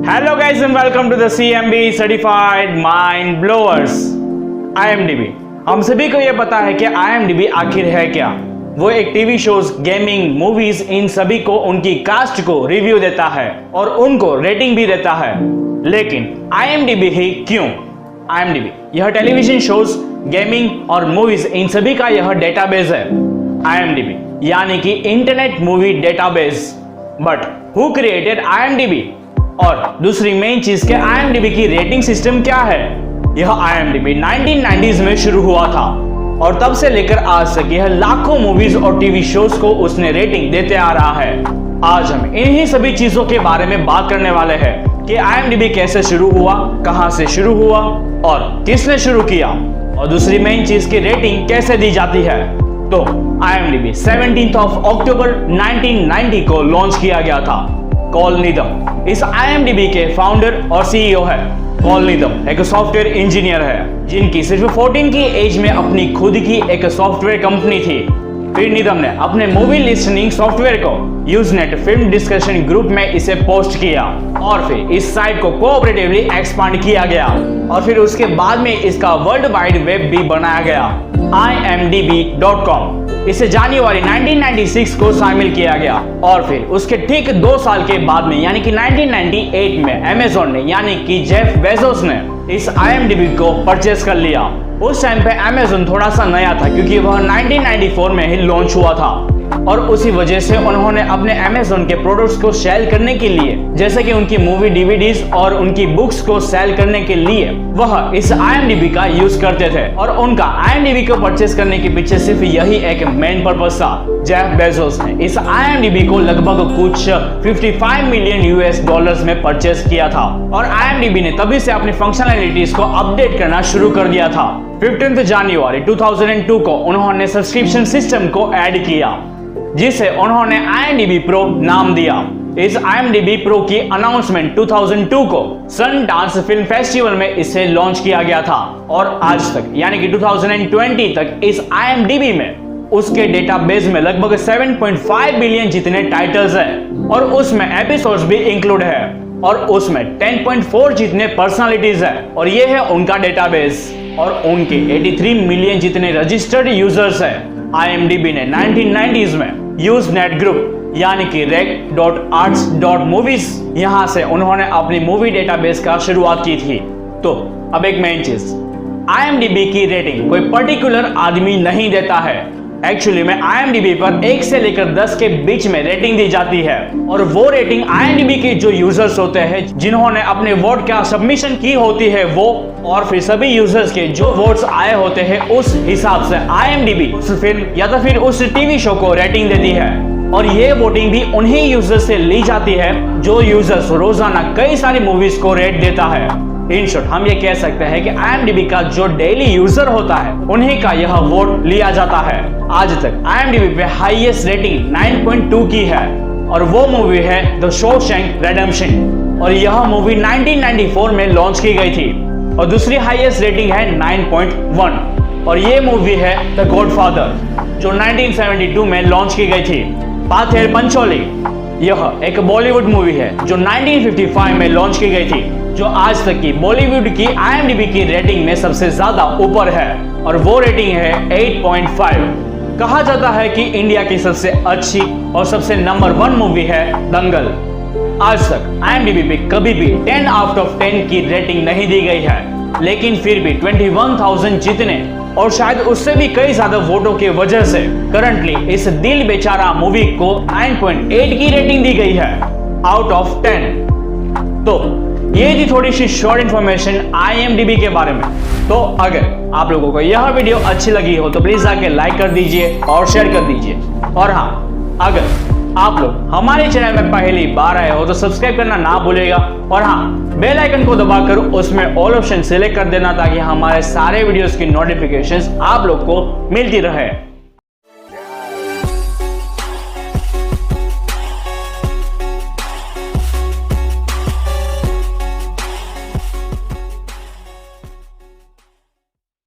Hello guys and welcome to the CMB Certified Mind Blowers IMDb। हम सभी को यह पता है कि IMDb आखिर है क्या। वो एक टीवी शोज, गेमिंग, मूवीज, इन सभी को उनकी कास्ट को रिव्यू देता है और उनको रेटिंग भी देता है। लेकिन IMDb ही क्यों? IMDb यह टेलीविजन शोज, गेमिंग और मूवीज इन सभी का यह डेटाबेस है। IMDb यानी कि internet movie database. But who created IMDb? और दूसरी मेन चीज के IMDb की रेटिंग सिस्टम क्या है? यह IMDb 1990s में शुरू हुआ था और तब से लेकर आज तक यह लाखों मूवीज और टीवी शोज को उसने रेटिंग देते आ रहा है। आज हम इन्हीं सभी चीजों के बारे में बात करने वाले हैं कि IMDb कैसे शुरू हुआ, कहां से शुरू हुआ और किसने शुरू किया, और दूसरी मेन चीज की रेटिंग कैसे दी जाती है। तो IMDb 17 अक्टूबर 1990 को लॉन्च किया गया था। कॉल नीदम इस IMDb के फाउंडर और CEO है। कॉल नीदम एक सॉफ्टवेयर इंजीनियर है जिनकी सिर्फ 14 की एज में अपनी खुद की एक सॉफ्टवेयर कंपनी थी। फिर नीदम ने अपने मूवी लिस्टनिंग सॉफ्टवेयर को यूजनेट फिल्म डिस्कशन ग्रुप में इसे पोस्ट किया और फिर इस साइट को कोऑपरेटिवली एक्सपांड किया गया और फिर उसके बाद में इसका वर्ल्ड वाइड वेब भी बनाया गया imdb.com। इसे जनवरी 1996 को शामिल किया गया और फिर उसके ठीक 2 साल के बाद में यानी कि 1998 में अमेज़न ने यानी कि जेफ बेजोस ने इस IMDb को परचेस कर लिया। उस टाइम पे अमेज़न थोड़ा सा नया था क्योंकि वह 1994 में ही लॉन्च हुआ था और उसी वजह से उन्होंने अपने अमेज़न के प्रोडक्ट्स को सेल करने के लिए, जैसे कि उनकी मूवी DVDs और उनकी बुक्स को सेल करने के लिए वह इस IMDb का यूज करते थे और उनका IMDb को परचेस करने के पीछे सिर्फ यही एक मेन पर्पस था। जेफ बेजोस ने इस IMDb को लगभग कुछ 55 मिलियन US$ में परचेस किया था और IMDb ने तभी से अपनी फंक्शनैलिटीज को अपडेट करना शुरू कर दिया था। 15 जनवरी 2002 को उन्होंने सब्सक्रिप्शन सिस्टम को ऐड किया जिसे उन्होंने IMDb Pro नाम दिया। इस IMDb Pro की अनाउंसमेंट 2002 को सनडांस फिल्म फेस्टिवल में इसे लॉन्च किया गया था और आज तक यानी कि 2020 तक इस IMDb में उसके डेटाबेस में लगभग 7.5 बिलियन जितने टाइटल्स हैं और उसमें एपिसोड्स भी इंक्लूड है और उसमें 10.4 जितने पर्सनालिटीज हैं और ये है उनका डेटाबेस और उनके 83 मिलियन जितने रजिस्टर्ड यूजर्स हैं। IMDb ने 1990s में यूजनेट ग्रुप यानी कि rec.arts.movies यहां से उन्होंने अपनी मूवी डेटाबेस का शुरुआत की थी। तो अब एक मेन चीज, IMDb की रेटिंग कोई पर्टिकुलर आदमी नहीं देता है। एक्चुअली में IMDb पर 1 से लेकर 10 के बीच में रेटिंग दी जाती है और वो रेटिंग IMDb के जो यूजर्स होते हैं जिन्होंने अपने वोट का सबमिशन की होती है वो, और फिर सभी यूजर्स के जो वोट्स आए होते हैं उस हिसाब से IMDb उस फिल्म या तो फिर उस टीवी शो को रेटिंग देती है और ये वोटिंग भी उन्हीं यूजर्स से ली जाती है जो यूजर्स रोजाना कई सारी मूवीज को रेट देता है। इन शॉर्ट हम ये कह सकते हैं कि IMDb का जो डेली यूजर होता है उन्हीं का यह वोट लिया जाता है। आज तक IMDb पे हाईएस्ट रेटिंग 9.2 की है और वो मूवी है द शॉशैंक रिडेम्पशन और यह मूवी 1994 में लॉन्च की गई थी और दूसरी हाईएस्ट रेटिंग है 9.1 और ये मूवी है द गॉडफादर जो 1972 में लॉन्च की गई थी। पाथेर पंचोली यह एक बॉलीवुड मूवी है जो 1955 में लॉन्च की गई थी जो आज तक की बॉलीवुड की IMDb की रेटिंग में सबसे ज्यादा ऊपर है और वो रेटिंग है 8.5। कहा जाता है कि इंडिया की सबसे अच्छी और सबसे नंबर 1 मूवी है दंगल। आज तक IMDb पे कभी भी 10 आउट ऑफ 10 की रेटिंग नहीं दी गई है, लेकिन फिर भी 21,000 जितने और शायद उससे भी कई ज्यादा वोटों की वजह से करंटली इस दिल बेचारा मूवी को 9.8 की रेटिंग दी गई है आउट ऑफ 10। तो ये थी थोड़ी सी शॉर्ट इन्फॉर्मेशन IMDb के बारे में। तो अगर आप लोगों को यह वीडियो अच्छी लगी हो तो प्लीज आके लाइक कर दीजिए और शेयर कर दीजिए और हाँ, अगर आप लोग हमारे चैनल में पहली बार आए हो तो सब्सक्राइब करना ना भूलिएगा और हाँ, बेल आइकन को दबाकर उसमें ऑल ऑप्शन सिलेक्ट कर देना ताकि हमारे सारे वीडियोस की नोटिफिकेशंस आप लोग को मिलती रहे।